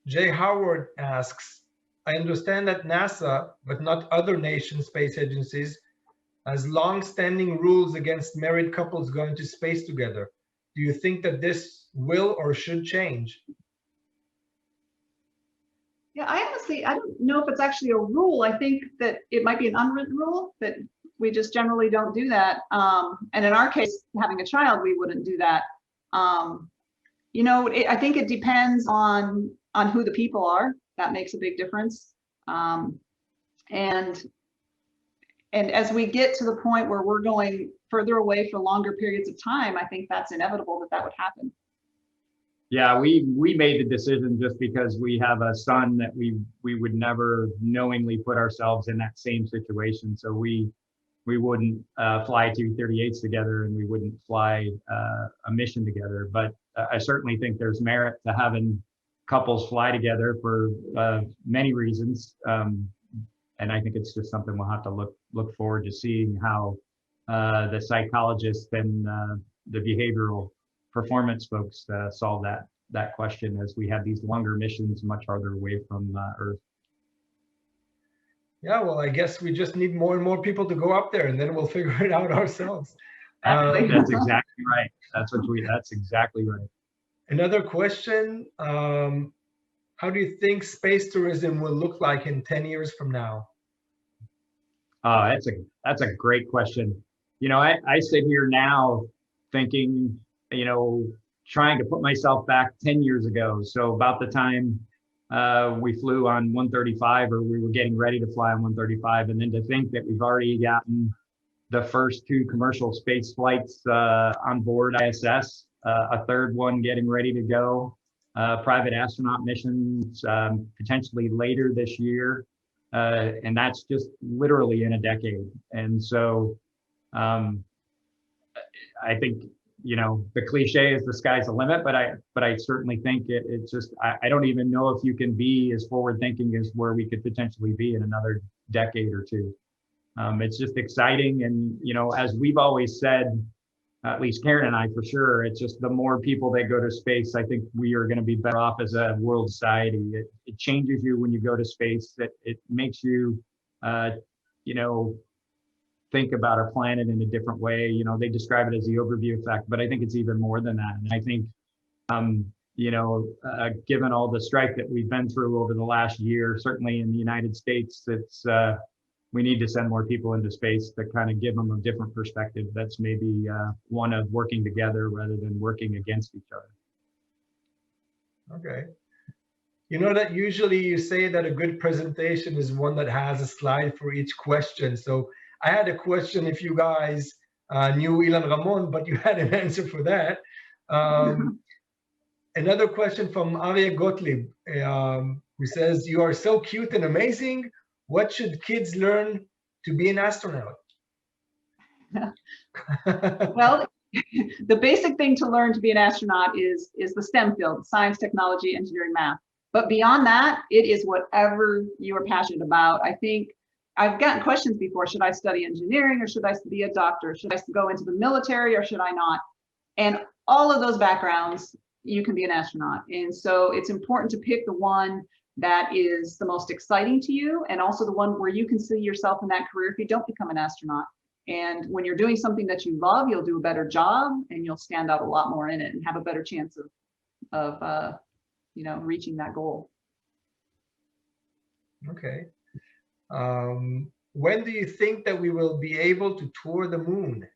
Jay Howard asks, I understand that NASA, but not other nation space agencies, has long-standing rules against married couples going to space together. Do you think that this will or should change? Yeah, I don't know if it's actually a rule. I think that it might be an unwritten rule that we just generally don't do that. And in our case, having a child, we wouldn't do that. You know, I think it depends on who the people are. That makes a big difference. And as we get to the point where we're going further away for longer periods of time, I think that's inevitable that would happen. Yeah, we made the decision just because we have a son that we would never knowingly put ourselves in that same situation. So we wouldn't fly 238s together, and we wouldn't fly a mission together. But I certainly think there's merit to having couples fly together for many reasons. And I think it's just something we'll have to look forward to seeing how the psychologists and the behavioral performance folks solve that question as we have these longer missions much farther away from Earth. Yeah, well, I guess we just need more and more people to go up there, and then we'll figure it out ourselves. That's exactly right. That's exactly right. Another question, how do you think space tourism will look like in 10 years from now? That's a great question. You know, I sit here now thinking, you know, trying to put myself back 10 years ago. So about the time we flew on 135, or we were getting ready to fly on 135, and then to think that we've already gotten the first 2 commercial space flights on board ISS, a third one getting ready to go, private astronaut missions potentially later this year. And that's just literally in a decade. And so I think, you know, the cliche is the sky's the limit, but I certainly think it's just, I don't even know if you can be as forward thinking as where we could potentially be in another decade or two. It's just exciting. And, you know, as we've always said, at least Karen and I for sure, it's just the more people that go to space, I think we are going to be better off as a world society. It changes you when you go to space. It makes you, you know, think about our planet in a different way. You know, they describe it as the overview effect, but I think it's even more than that. And I think, you know, given all the strife that we've been through over the last year, certainly in the United States, it's we need to send more people into space to kind of give them a different perspective. That's maybe one of working together rather than working against each other. Okay. You know that usually you say that a good presentation is one that has a slide for each question. So I had a question if you guys knew Eyal and Ramon, but you had an answer for that. Another question from Aryeh Gottlieb, who says, "You are so cute and amazing. What should kids learn to be an astronaut?" Well, the basic thing to learn to be an astronaut is the STEM field: science, technology, engineering, math. But beyond that, it is whatever you are passionate about. I think I've gotten questions before: should I study engineering, or should I be a doctor? Should I go into the military, or should I not? And all of those backgrounds, you can be an astronaut. And so it's important to pick the one that is the most exciting to you, and also the one where you can see yourself in that career if you don't become an astronaut. And when you're doing something that you love, you'll do a better job, and you'll stand out a lot more in it and have a better chance of you know, reaching that goal. Okay. When do you think that we will be able to tour the moon?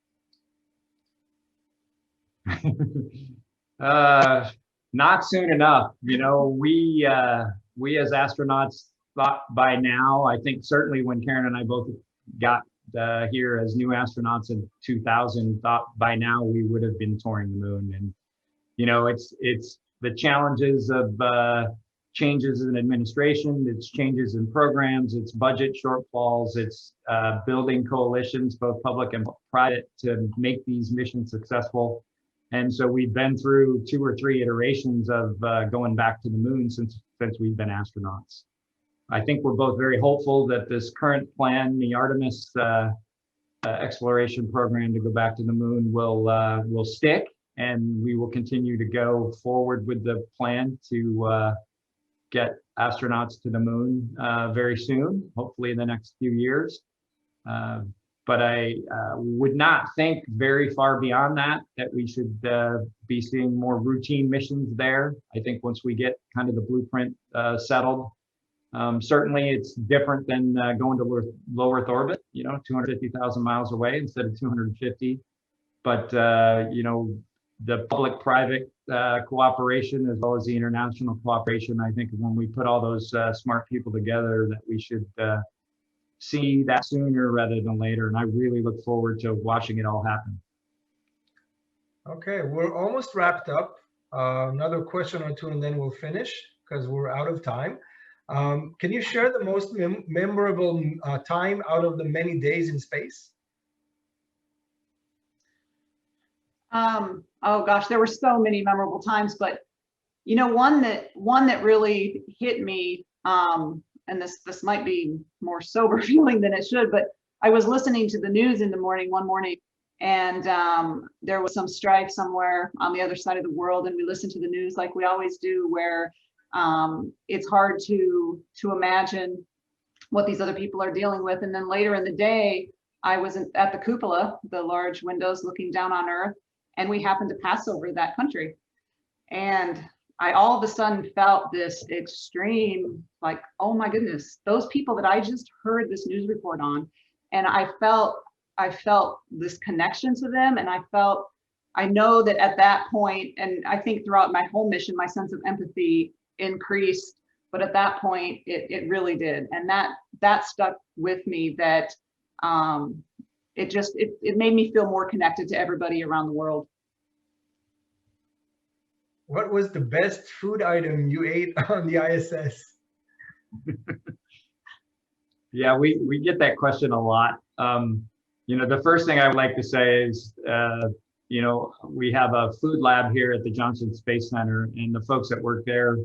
Not soon enough. You know, we as astronauts thought by now, I think certainly when Karen and I both got here as new astronauts in 2000, thought by now we would have been touring the moon. And, you know, it's the challenges of changes in administration, it's changes in programs, it's budget shortfalls, it's building coalitions, both public and private, to make these missions successful. And so we've been through 2 or 3 iterations of going back to the moon since we've been astronauts. I think we're both very hopeful that this current plan, the Artemis exploration program to go back to the moon, will stick, and we will continue to go forward with the plan to get astronauts to the moon very soon, hopefully in the next few years. but I would not think very far beyond that we should be seeing more routine missions there. I think once we get kind of the blueprint settled, certainly it's different than going to low Earth orbit, 250,000 miles away instead of 250. But, the public-private cooperation as well as the international cooperation, I think when we put all those smart people together, that we should see that sooner rather than later. And I really look forward to watching it all happen. Okay, we're almost wrapped up. Another question or two and then we'll finish because we're out of time. Can you share the most memorable time out of the many days in space? Oh gosh, there were so many memorable times, but one that really hit me, and this might be more sober feeling than it should, but I was listening to the news one morning, and there was some strife somewhere on the other side of the world, and we listened to the news like we always do, where it's hard to imagine what these other people are dealing with. And then later in the day, I was at the cupola, the large windows looking down on Earth, and we happened to pass over that country. And I all of a sudden felt this extreme, like, oh my goodness, those people that I just heard this news report on. And I felt this connection to them. And I know that at that point, and I think throughout my whole mission, my sense of empathy increased, but at that point, it really did. And that stuck with me, that it made me feel more connected to everybody around the world. What was the best food item you ate on the ISS? Yeah, we get that question a lot. The first thing I would like to say is, we have a food lab here at the Johnson Space Center, and the folks that work there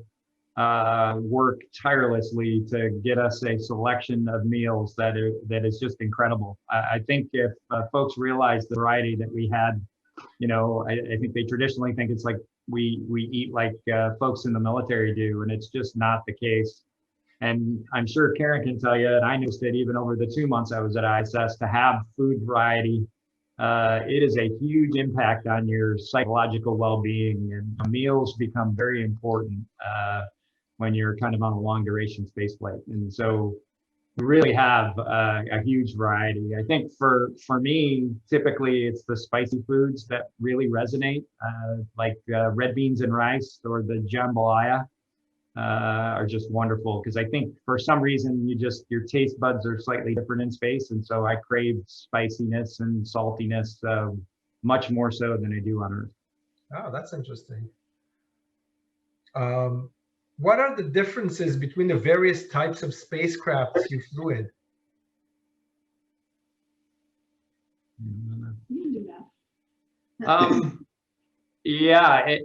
work tirelessly to get us a selection of meals that is just incredible. I think if folks realize the variety that we had, I think they traditionally think it's like we eat like folks in the military do, and it's just not the case. And I'm sure Karen can tell you, and I noticed it even over the 2 months I was at ISS, to have food variety, it is a huge impact on your psychological well-being, and meals become very important when you're kind of on a long duration space flight. And so we really have a huge variety. I think for me, typically it's the spicy foods that really resonate, like red beans and rice or the jambalaya are just wonderful, because I think for some reason your taste buds are slightly different in space, and so I crave spiciness and saltiness much more so than I do on Earth. Oh, that's interesting. What are the differences between the various types of spacecraft you flew in? Yeah,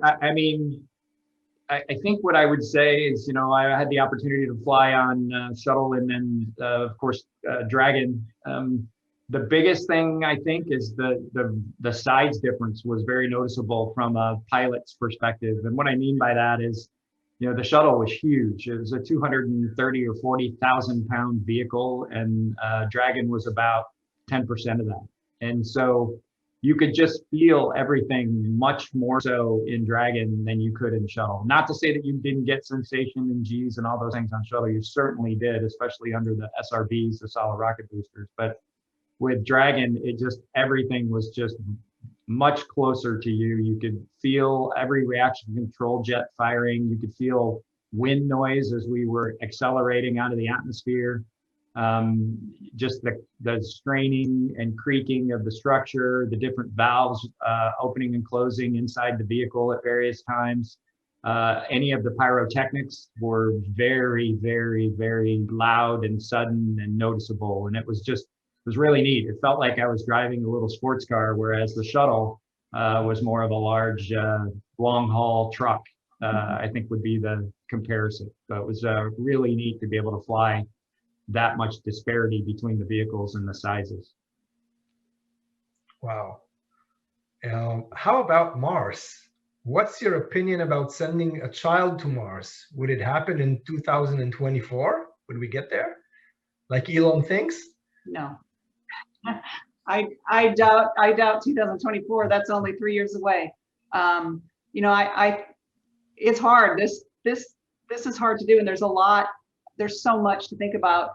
I think what I would say is, I had the opportunity to fly on shuttle and then, of course, Dragon. The biggest thing I think is the size difference was very noticeable from a pilot's perspective. And what I mean by that is, the shuttle was huge. It was a 230 or 40,000 pound vehicle, and Dragon was about 10% of that. And so you could just feel everything much more so in Dragon than you could in shuttle. Not to say that you didn't get sensation and G's and all those things on shuttle. You certainly did, especially under the SRBs, the solid rocket boosters. But with Dragon, everything was just much closer to you. You could feel every reaction control jet firing. You could feel wind noise as we were accelerating out of the atmosphere. Just the straining and creaking of the structure, the different valves opening and closing inside the vehicle at various times. Any of the pyrotechnics were very, very, very loud and sudden and noticeable. And it was really neat. It felt like I was driving a little sports car, whereas the shuttle was more of a large long haul truck, I think would be the comparison. So it was really neat to be able to fly that much disparity between the vehicles and the sizes. Wow. How about Mars? What's your opinion about sending a child to Mars? Would it happen in 2024? Would we get there, like Elon thinks? No. I doubt 2024. That's only 3 years away. You know, it's hard. This is hard to do, and there's so much to think about.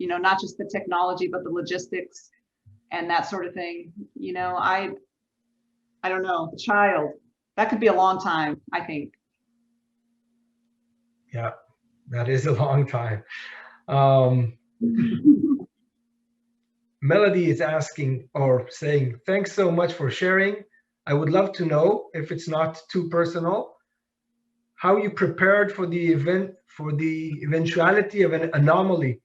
You know, not just the technology, but the logistics and that sort of thing. You know, I don't know, child, that could be a long time, I think. Yeah, that is a long time. Melody is asking or saying, thanks so much for sharing. I would love to know, if it's not too personal, how you prepared for the event, for the eventuality of an anomaly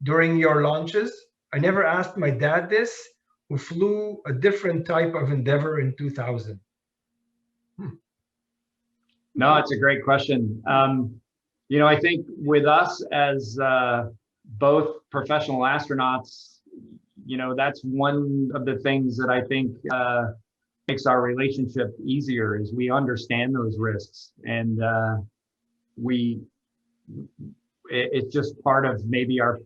during your launches. I never asked my dad this, who flew a different type of Endeavor in 2000. No, it's a great question. You know, I think with us as both professional astronauts, you know, that's one of the things that I think makes our relationship easier, is we understand those risks, and it's just part of our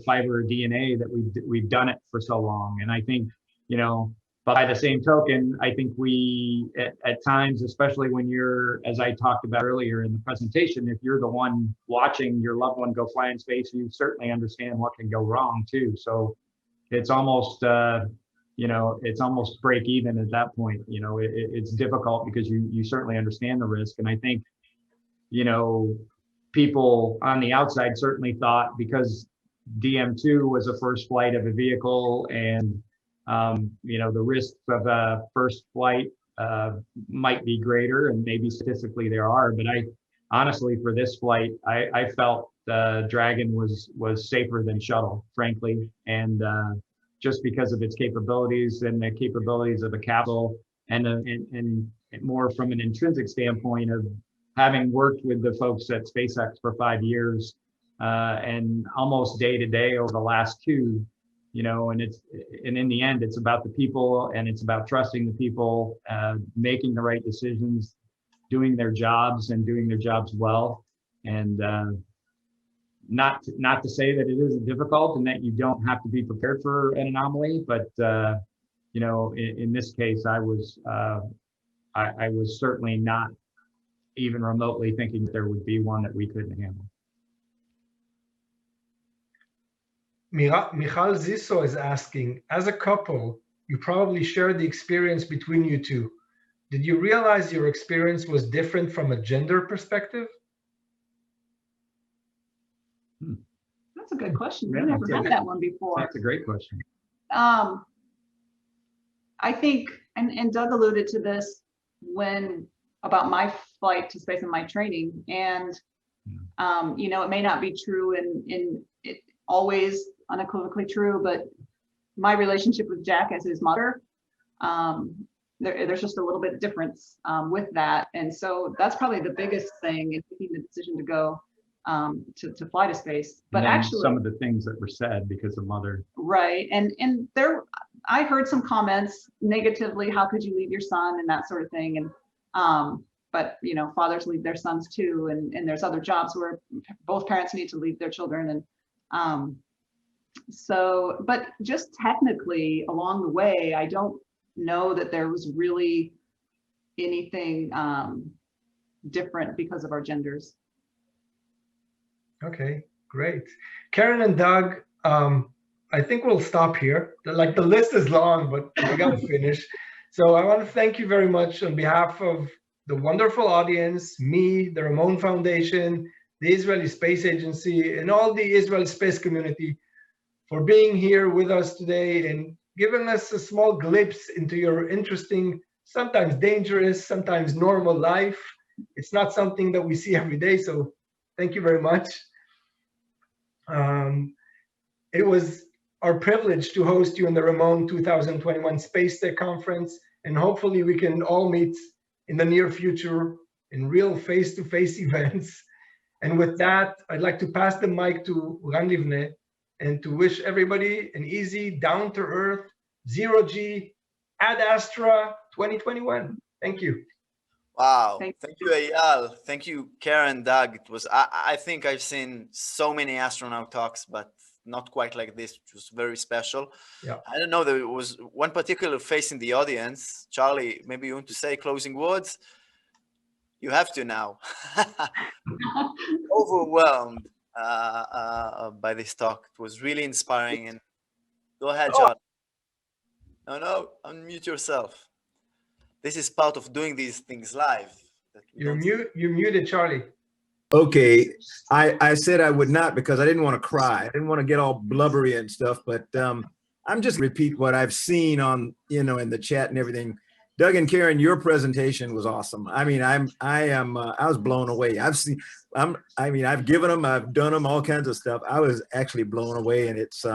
fiber DNA that we've done it for so long. And I think, you know, by the same token, I think we at times, especially when you're, as I talked about earlier in the presentation, if you're the one watching your loved one go fly in space, you certainly understand what can go wrong too. So it's almost you know, it's almost break even at that point. You know, it's difficult because you certainly understand the risk. And I think, you know, people on the outside certainly thought, because DM2 was a first flight of a vehicle, and you know, the risks of a first flight might be greater, and maybe statistically there are, but I honestly, for this flight, I felt Dragon was safer than Shuttle, frankly, and just because of its capabilities and the capabilities of a capsule, and more from an intrinsic standpoint of having worked with the folks at SpaceX for 5 years and almost day to day over the last 2, you know, and in the end, it's about the people, and it's about trusting the people, making the right decisions, doing their jobs and doing their jobs well. And not to say that it isn't difficult and that you don't have to be prepared for an anomaly, but you know, in this case, I was certainly not even remotely thinking that there would be one that we couldn't handle. Michal Ziso is asking, as a couple, you probably shared the experience between you two. Did you realize your experience was different from a gender perspective? That's a good question. I've never had that one before. That's a great question. I think, and Doug alluded to this about my flight to space and my training, and you know, it may not be true in always unequivocally true, but my relationship with Jack as his mother, there's just a little bit of difference with that, and so that's probably the biggest thing in making the decision to go to fly to space. But actually, some of the things that were said because of mother, right? And there, I heard some comments negatively. How could you leave your son and that sort of thing? And but you know, fathers leave their sons too, and there's other jobs where both parents need to leave their children, and so, but just technically along the way, I don't know that there was really anything different because of our genders. Okay, great. Karen and Doug, I think we'll stop here. Like, the list is long, but we got to finish. So I want to thank you very much on behalf of the wonderful audience, me, the Ramon Foundation, the Israeli Space Agency, and all the Israeli space community for being here with us today and giving us a small glimpse into your interesting, sometimes dangerous, sometimes normal life. It's not something that we see every day, so thank you very much. It was our privilege to host you in the Ramon 2021 SpaceTech Conference, and hopefully we can all meet in the near future in real face-to-face events. And with that, I'd like to pass the mic to Ran Livne and to wish everybody an easy, down-to-earth, zero-G, Ad Astra 2021. Thank you. Wow. Thank you, Eyal. Thank you, Karen, Doug. It was, I think I've seen so many astronaut talks, but not quite like this, which was very special. Yeah. I don't know, there was one particular face in the audience. Charlie, maybe you want to say closing words? You have to now. Overwhelmed by this talk. It was really inspiring. And go ahead, Charlie. No, unmute yourself. This is part of doing these things live. You're muted, Charlie. Okay, I said I would not because I didn't want to cry. I didn't want to get all blubbery and stuff, but I'm just repeat what I've seen on, in the chat and everything. Doug and Karen, your presentation was awesome. I mean, I was blown away. I've given them, I've done them, all kinds of stuff. I was actually blown away, and it's,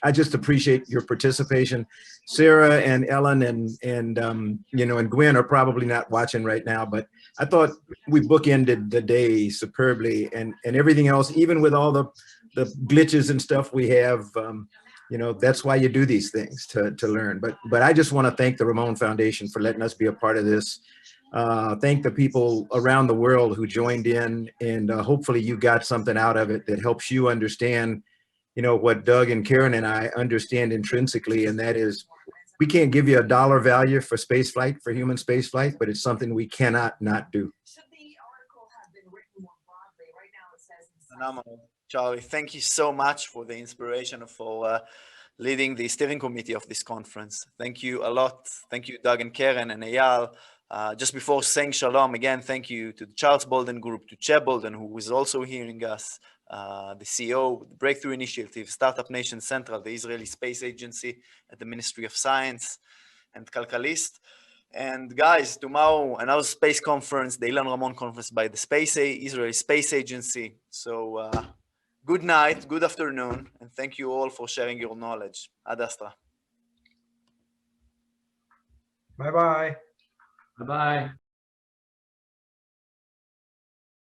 I just appreciate your participation. Sarah and Ellen and Gwen are probably not watching right now, but I thought we bookended the day superbly, and everything else, even with all the glitches and stuff we have, that's why you do these things, to learn. But I just want to thank the Ramon Foundation for letting us be a part of this. Thank the people around the world who joined in, and hopefully you got something out of it that helps you understand, what Doug and Karen and I understand intrinsically, and that is, we can't give you a dollar value for space flight, for human space flight, but it's something we cannot not do. Phenomenal. Charlie, thank you so much for the inspiration, for leading the steering committee of this conference. Thank you a lot. Thank you, Doug and Karen and Eyal. Just before saying shalom, again, thank you to the Charles Bolden Group, to Che Bolden, who is also hearing us, the CEO, the Breakthrough Initiative, Startup Nation Central, the Israeli Space Agency at the Ministry of Science, and Kalkalist. And guys, tomorrow, another space conference, the Ilan Ramon Conference by the Israeli Space Agency. So good night, good afternoon, and thank you all for sharing your knowledge. Ad Astra. Bye-bye. Bye-bye.